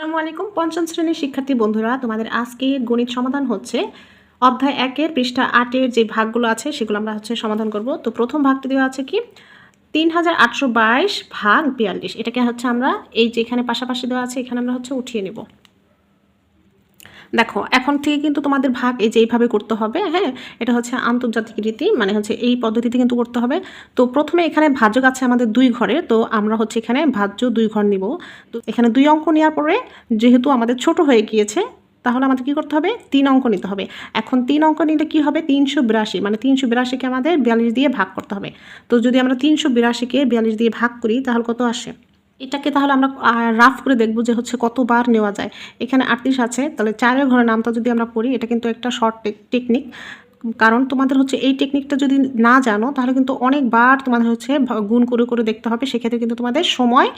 আসসালামু আলাইকুম পঞ্চম শ্রেণীর শিক্ষার্থী বন্ধুরা, তোমাদের আজকে গণিত সমাধান হচ্ছে অধ্যায় 1-এর পৃষ্ঠা 8-এর যে ভাগগুলো আছে সেগুলো আমরা সমাধান করব। তো প্রথম ভাগটি দেওয়া আছে কি 3822 ভাগ 42। এটাকে আমরা এই যে এখানে পাশাপাশি দেওয়া আছে এখানে আমরা উঠিয়ে নেব। দেখো এখন থেকে কিন্তু তোমাদের ভাগ এই যে এইভাবে করতে হবে। হ্যাঁ, এটা আন্তর্জাতিক রীতি, মানে এই পদ্ধতিতে কিন্তু করতে হবে। তো প্রথমে এখানে ভাজক আছে আমাদের 2 ঘরে, তো আমরা এখানে ভাজ্য 2 ঘর নিব। তো এখানে 2 অঙ্ক নেওয়ার পরে যেহেতু আমাদের ছোট হয়ে গিয়েছে, তাহলে আমাদের কী করতে হবে 3 অঙ্ক নিতে হবে। এখন 3 অঙ্ক নিলে কি হবে 382, মানে 382কে আমাদের 42 দিয়ে ভাগ করতে হবে। তো যদি আমরা 382কে 42 দিয়ে ভাগ করি তাহলে কত আসে, এটাকে তাহলে আমরা রাফ করে দেখব যে কতবার নেওয়া যায়। এখানে 38 আছে, তাহলে 4-এর ঘরের নামটা যদি আমরা পড়ি, এটা কিন্তু একটা শর্ট টেকনিক। কারণ তোমাদের এই টেকনিকটা যদি না জানো তাহলে কিন্তু অনেকবার তোমাদের গুণ করে করে দেখতে হবে, সেক্ষেত্রে কিন্তু তোমাদের সময়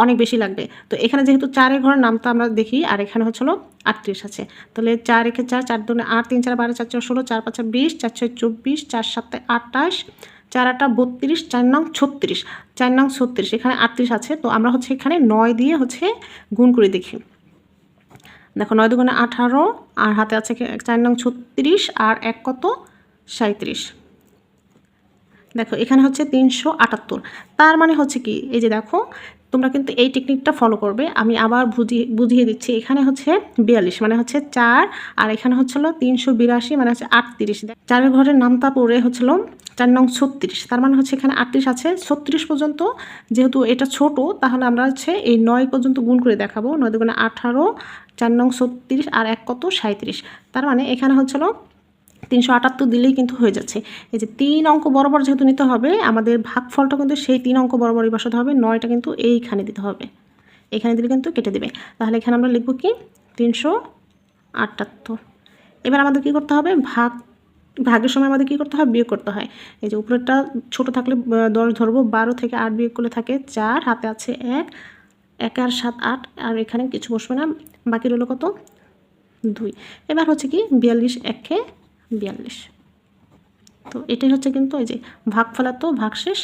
অনেক বেশি লাগবে। তো এখানে যেহেতু 4-এর ঘরের নামটা আমরা দেখি, আর এখানে 38 আছে, তাহলে 4 একে 4, 4 দুগুণে 8, 3 4 12, 4 4 16, 4 5 20, 4 6 24, 4 7 28, 4 8 32, 4 9 36, 4 9 36, এখানে 38 আছে। তো আমরা এখানে 9 দিয়ে গুণ করে দেখি। দেখো 9 দুগুণে 18, আর হাতে আছে 4 9 36, আর 1 কত 37। দেখো এখানে 378। তার মানে কি, এই যে দেখো তোমরা কিন্তু এই টেকনিকটা ফলো করবে। আমি আবার বুঝিয়ে দিচ্ছি। এখানে 42 মানে 4, আর এখানে 382 মানে 38। 4-এর ঘরের নামটা পড়ে 4 নং 36, তার মানে এখানে 38 আছে। 36 পর্যন্ত যেহেতু এটা ছোট, তাহলে আমরা এই 9 পর্যন্ত গুণ করে দেখাবো। 9 দুগুণে 18, 4 নং 36, আর 1 কত 37। তার মানে এখানে 378 দিলেই কিন্তু হয়ে যাচ্ছে। এই যে 3 অঙ্ক বরাবর যেহেতু নিতে হবে, আমাদের ভাগফলটা কিন্তু সেই 3 অঙ্ক বরাবরই বসাতে হবে। 9টা কিন্তু এইখানে দিতে হবে, এখানে দিলে কিন্তু কেটে দেবে। তাহলে এখানে আমরা লিখব কি 378। এবার আমাদের কি করতে হবে, ভাগের সময় আমাদের কি করতে হয়, বিয়োগ করতে হয়। এই যে উপরেরটা ছোট থাকলে 10 ধরবো, 12 থেকে 8 বিয়োগ করলে থাকে 4, হাতে আছে 1, 1 আর 7 8, আর এখানে কিছু বসবে না, বাকি রইল কত 2। এবার কি 42 1 42। তো এটাই কিন্তু এই যে ভাগফল এত, ভাগশেষ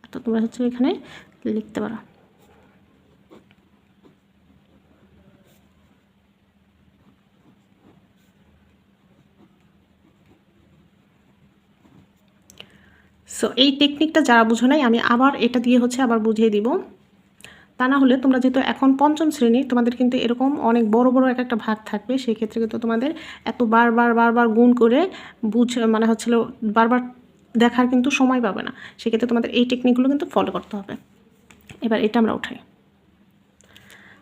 এত, তোমরা এখানে লিখতে পারো। সো এই টেকনিকটা যারা বুঝো নাই, আমি আবার এটা দিয়ে আবার বুঝিয়ে দিব। তা না হলে তোমরা যেহেতু এখন পঞ্চম শ্রেণী, তোমাদের কিন্তু এরকম অনেক বড় বড় একটা ভাগ থাকবে, সেই ক্ষেত্রে কিন্তু তোমাদের এত বারবার গুণ করে মানে বারবার দেখার কিন্তু সময় পাবে না। সেক্ষেত্রে তোমাদের এই টেকনিকগুলো কিন্তু ফলো করতে হবে। এবার এটা আমরা উঠাই।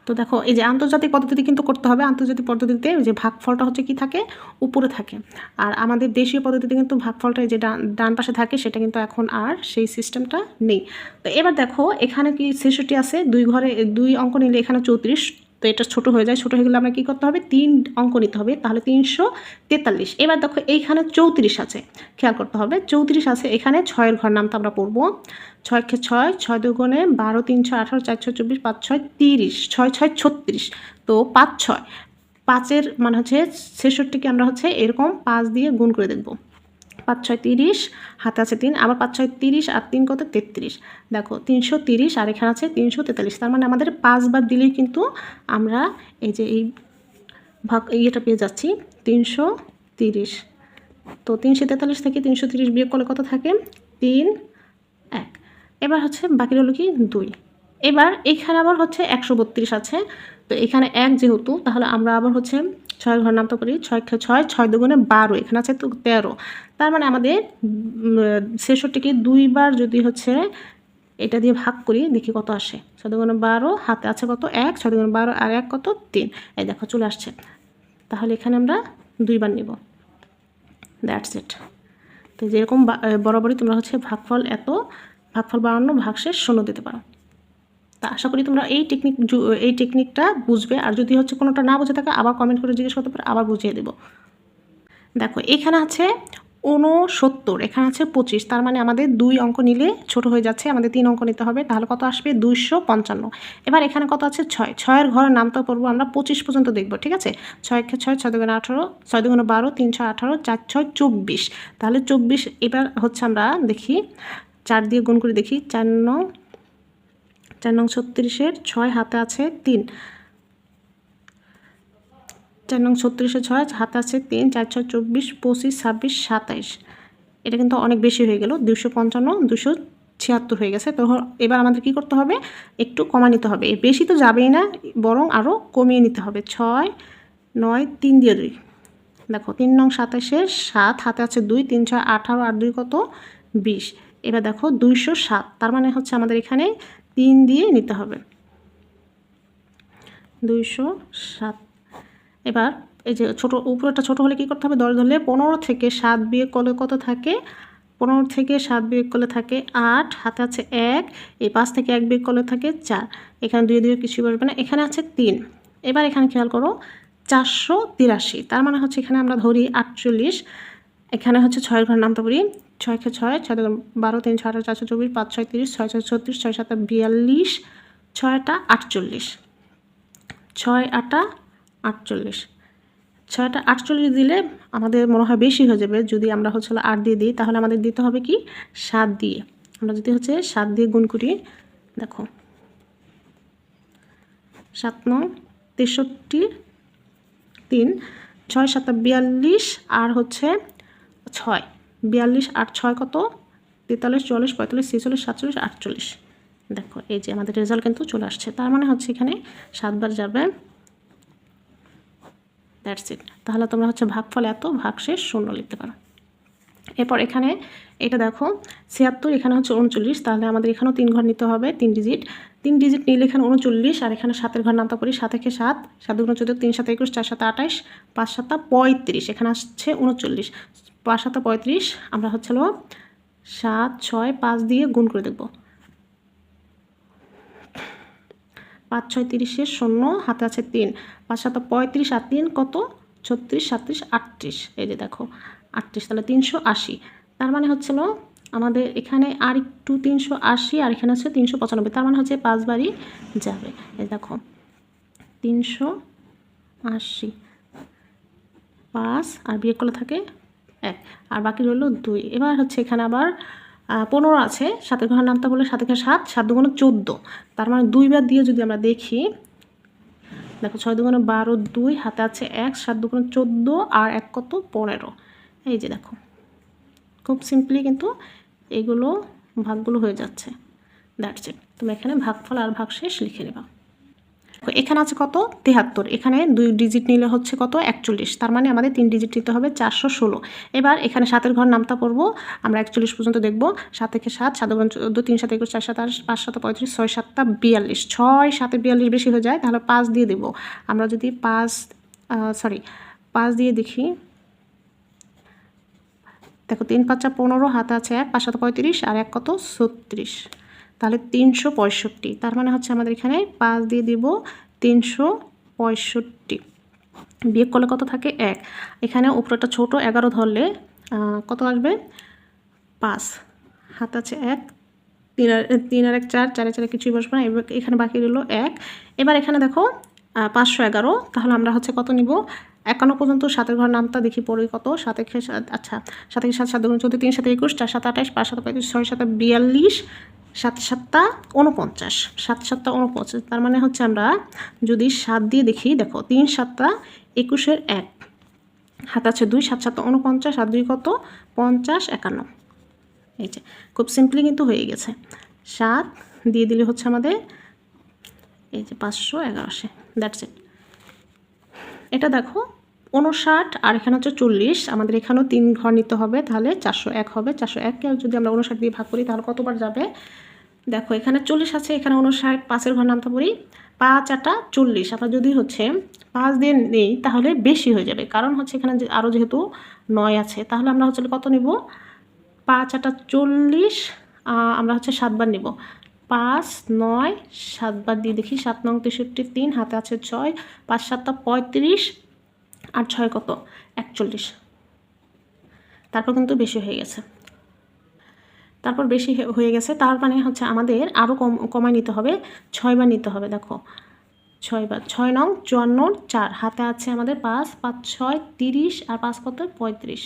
তো দেখো এই যে আন্তর্জাতিক পদ্ধতিতে কিন্তু করতে হবে। আন্তর্জাতিক পদ্ধতিতে যে ভাগফলটা কি থাকে, উপরে থাকে, আর আমাদের দেশীয় পদ্ধতিতে কিন্তু ভাগফলটা যে ডান পাশে থাকে, সেটা কিন্তু এখন আর সেই সিস্টেমটা নেই। তো এবার দেখো এখানে কি 66 আছে, 2 ঘরে 2 অঙ্ক নিলে এখানে 34। তো এটা ছোট হয়ে যায়, ছোট হয়ে গেলে আমরা কী করতে হবে 3 অঙ্ক নিতে হবে, তাহলে 343। এবার দেখো এইখানে 34 আছে, খেয়াল করতে হবে 34 আছে। এখানে 6-এর ঘর নামটা আমরা পড়বো। 6 কে 6, 6 দুগুণে 12, 3 6 18, 4 6 24, 5 6 30, 6 6 36। তো 5 6, 5-এর মানে 66কে আমরা এরকম 5 দিয়ে গুণ করে দেখব। 5 6 30, হাতে আছে 3, আবার 5 6 30, আর 3 কত 33। দেখো 330, আর এখানে আছে 343। তার মানে আমাদের 5 বার দিলেই কিন্তু আমরা এই যে এই ইয়েটা পেয়ে যাচ্ছি 330। তো 343 থেকে 330 বিয়োগ করলে কত থাকে 3 1। এবার বাকি রইল কি 2। এবার এখানে আবার 132 আছে। তো এখানে 1 যেহেতু, তাহলে আমরা আবার 6-এর ঘর নামটা করি। 6 কে 6, 6 দুগুণে 12, এখানে আছে তো 13। তার মানে আমাদের 66কে 2 বার যদি এটা দিয়ে ভাগ করি, দেখি কত আসে। 6 দুগুণে 12, হাতে আছে কত 1, 6 দুগুণে 12, আর 1 কত 3। এই দেখো চলে আসছে। তাহলে এখানে আমরা 2 বার নিব। That's it. তো যেরকম বরাবরই তোমরা ভাগফল এত, ভাগফল 52, ভাগশেষ 0 দিতে পারো। তা আশা করি তোমরা এই টেকনিকটা বুঝবে। আর যদি কোনোটা না বুঝে থাকে, আবার কমেন্ট করে জিজ্ঞেস করতে পারো, আবার বুঝিয়ে দেব। দেখো এখানে আছে 69, এখানে আছে 25। তার মানে আমাদের 2 অঙ্ক নিলে ছোট হয়ে যাচ্ছে, আমাদের 3 অঙ্ক নিতে হবে। তাহলে কত আসবে 255। এবার এখানে কত আছে 6, 6-এর ঘরের নামটা পড়বো আমরা 25 পর্যন্ত দেখবো, ঠিক আছে। 6 কে 6, 6 দুগুণে 18, 6 দুগুণে 12, 3 6 18, 4 6 24। তাহলে 24। এবার আমরা দেখি 4 দিয়ে গুণ করে দেখি। 4 নং 36-এর 6, হাতে আছে 3, 4 নং 36-এ 6, হাতে আছে 3, 4 6 24, 25, 26, 27। এটা কিন্তু অনেক বেশি হয়ে গেল, 255, 276 হয়ে গেছে। তো এবার আমাদের কি করতে হবে, একটু কমায় নিতে হবে। বেশি তো যাবেই না, বরং আরও কমিয়ে নিতে হবে। 6 9 3 দিয়ে 2, দেখো 3 নং 27-এ 7, হাতে আছে 2, 3 6 18, আর 2 কত 20। এবার দেখো 207, তার মানে হচ্ছে আমাদের এখানে 3 দিয়ে নিতে হবে, 207। এবার এই যে ছোটো উপরেটা ছোটো হলে কী করতে হবে, 10 ধরলে 15 থেকে 7 বিয়োগ করলে কত থাকে, 15 থেকে 7 বিয়োগ করলে থাকে 8, হাতে আছে 1, এই 5 থেকে 1 বিয়োগ করলে থাকে 4, এখানে 2 দিয়ে কিছুই বসবে না, এখানে আছে 3। এবার এখানে খেয়াল করো 483, তার মানে হচ্ছে এখানে আমরা ধরি 48, এখানে হচ্ছে 6 ঘর নামতে পারি, 6 কে 6, 6 12, 3 6 18, 424, 5 6 30, 6 6 36, 6 7 42, 6 8 48, 6 8 48, 6 8 48 দিলে আমাদের মনে হয় বেশি হয়ে যাবে। যদি আমরা হচ্ছে 8 দিয়ে দিই, তাহলে আমাদের দিতে হবে কি 7 দিয়ে। আমরা যদি হচ্ছে 7 দিয়ে গুণ করি, দেখো 7 9 63, 3 6 7 42, আর হচ্ছে 6 42, আর 6 কত 43 44 45 46 47 48। দেখো এই যে আমাদের রেজাল্ট কিন্তু চলে আসছে, তার মানে হচ্ছে এখানে 7 বার যাবে। That's it. তাহলে তোমরা হচ্ছে ভাগফল এত, ভাগশেষ 0 লিখতে পারো। এরপর এখানে এটা দেখো 76, এখানে হচ্ছে 39, তাহলে আমাদের এখানেও 3 ঘর নিতে হবে, 3 ডিজিট। 3 ডিজিট নিলে এখানে 39, আর এখানে 7-এর ঘর নামতে পারি, 7 একে 7, 7 2 14, 3 7 21, 4 7 28, 5 7 35, এখানে আসছে 39, 5 7 35, আমরা হচ্ছে 7 6 5 দিয়ে গুণ করে দেখব, 5 6 30, 0, হাতে আছে 3, 5 7 35, আর 3 কত 36 37 38, এই যে দেখো 38, তাহলে 380। তার মানে হচ্ছিল আমাদের এখানে আর একটু 380, আর এখানে হচ্ছে 395, তার মানে হচ্ছে 5 বারই যাবে। এই দেখো 380, 5 আর বিয়োগ করলে থাকে 1, আর বাকি রইল 2। এবার হচ্ছে এখানে আবার 15 আছে, 7-এর ঘর নামতে বলে 7 একে 7, 7 2 14, তার মানে 2 বার দিয়ে যদি আমরা দেখি, দেখো 6 2 12, 2 হাতে আছে 1, 7 2 14, আর 1 কত 15। এই যে দেখো খুব সিম্পলি কিন্তু এগুলো ভাগগুলো হয়ে যাচ্ছে। That's it. তুমি এখানে ভাগফল আর ভাগশেষ লিখে নেবা। এখানে আছে কত 73, এখানে 2 ডিজিট নিলে হচ্ছে কত 41, তার মানে আমাদের 3 ডিজিট নিতে হবে 416। এবার এখানে 7-এর ঘর নামতা পড়বো, আমরা 41 পর্যন্ত দেখব। 7 থেকে 7, 7 2 14, 3 7 21, 4 7 28, 5 7 35, 6 7 42, 6 7 42 বেশি হয়ে যায়, তাহলে 5 দিয়ে দেবো। আমরা যদি 5 দিয়ে দেখি, দেখো 3 5 15, হাতে আছে 1, 5 7 35, আর 1 কত 36, তাহলে 365। তার মানে হচ্ছে আমাদের এখানে 5 দিয়ে দিব 365, বিয়োগ করলে কত থাকে 1, এখানে উপরেটা ছোট 11 ধরলে কত আসবে 5, হাতে আছে 1, 3 আর 1 4, 4 4 কিছুই বসবে না, এখানে বাকি রইল 1। এবার এখানে দেখো 511, তাহলে আমরা হচ্ছে কত নিব 51 পর্যন্ত 7-এর ঘর নামতা দেখি পড়ি কত, 7 থেকে 7, আচ্ছা 7 থেকে 7, 7 2 14, 3 7 21, 4 7 28, 5 7 35, 6 7 42, 7 7 49, 7 7 49, তার মানে হচ্ছে আমরা যদি 7 দিয়ে দেখি, দেখো 3 7 21-এর 1, হাতে আছে 2, 7 7 49, আর 2 কত 50 51। এই যে খুব সিম্পলি কিন্তু হয়ে গেছে। 7 দিয়ে দিলে হচ্ছে আমাদের এই যে 511 আসে। That's it. এটা দেখো 59, আর এখানে হচ্ছে 40, আমাদের এখানেও 3 ঘর নিতে হবে, তাহলে 401 হবে। 401কে যদি আমরা 59 দিয়ে ভাগ করি, তাহলে কতবার যাবে, দেখো এখানে 40 আছে, এখানে 59, 5-এর ঘর নামতে পারি, 5 8 40, আমরা যদি হচ্ছে 5 দিয়ে নেই তাহলে বেশি হয়ে যাবে, কারণ হচ্ছে এখানে আরও যেহেতু 9 আছে, তাহলে আমরা হচ্ছে কত নিব 5 8 40, আমরা হচ্ছে 7 বার নিব, 5 9 7 বার দিয়ে দেখি, 7 9 63, 3 হাতে আছে 6, 5 7 35, আর 6 কত 41, তারপর কিন্তু বেশি হয়ে গেছে। তারপর বেশি হয়ে গেছে, তার মানে হচ্ছে আমাদের আরও কমায় নিতে হবে, 6 বার নিতে হবে। দেখো 6 বার, 6 9 54, 4 হাতে আছে আমাদের 5 5 6 30, আর 5 কত 35,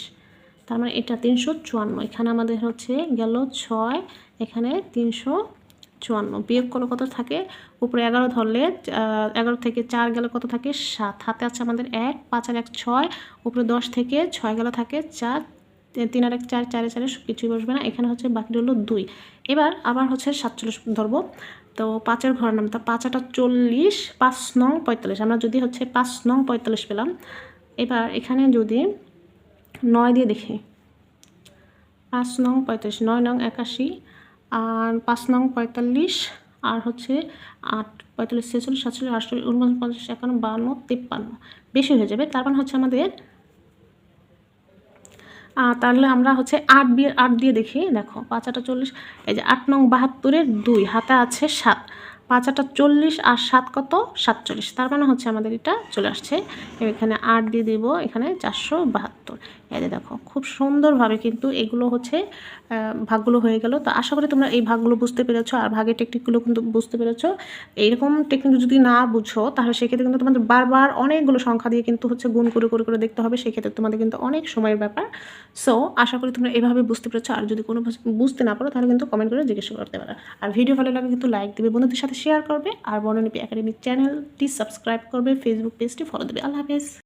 তার মানে এটা 354, এখানে আমাদের হচ্ছে গেল 6, এখানে 54 বিয়োগ করলে কত থাকে, উপরে 11 ধরলে 11 থেকে 4 গেলে কত থাকে 7, হাতে আছে আমাদের 1, 5 আর 1 6, উপরে 10 থেকে 6 গেলে থাকে 4, 3 আর 1 4, 4 এ 4 কিছুই বসবে না, এখানে হচ্ছে বাকি রইল 2। এবার আবার হচ্ছে 47 ধরবো, তো 5-এর ঘরের নাম, তো 5 8 40, 5 নং 45, আমরা যদি হচ্ছে 5 নং 45 পেলাম। এবার এখানে যদি 9 দিয়ে দেখি, 5 নং 35, 9 নং 81, আর 5 নং 45, আর হচ্ছে 8 45 46 47 48 49 50 51 52 53, বেশি হয়ে যাবে। তার মানে হচ্ছে আমাদের তাহলে আমরা হচ্ছে 8 দিয়ে দেখি, দেখো 5 8 40, এই যে 8 নং 72-এর 2, হাতে আছে 7, 5 8 40 আর 7 কত 47, তার মানে হচ্ছে আমাদের এটা চলে আসছে। এখানে 8 দিয়ে দিব, এখানে 472। এই যে দেখো খুব সুন্দরভাবে কিন্তু এগুলো হচ্ছে ভাগগুলো হয়ে গেল। তো আশা করি তোমরা এই ভাগগুলো বুঝতে পেরেছো, আর ভাগের টেকনিকগুলো কিন্তু বুঝতে পেরেছো। এইরকম টেকনিক যদি না বুঝো তাহলে সেক্ষেত্রে কিন্তু তোমাদের বারবার অনেকগুলো সংখ্যা দিয়ে কিন্তু হচ্ছে গুণ করে করে করে দেখতে হবে, সেক্ষেত্রে তোমাদের কিন্তু অনেক সময়ের ব্যাপার। সো আশা করি তোমরা এভাবে বুঝতে পেরেছো, আর যদি কোনো বুঝতে না পারো তাহলে কিন্তু কমেন্ট করে জিজ্ঞাসা করতে পারো। আর ভিডিও ভালো লাগলে কিন্তু লাইক দেবে, বন্ধুদের সাথে শেয়ার করবে, আর বর্ণলিপি একাডেমি চ্যানেলটি সাবস্ক্রাইব করবে, ফেসবুক পেজটি ফলো দেবে। আল্লাহ হাফেজ।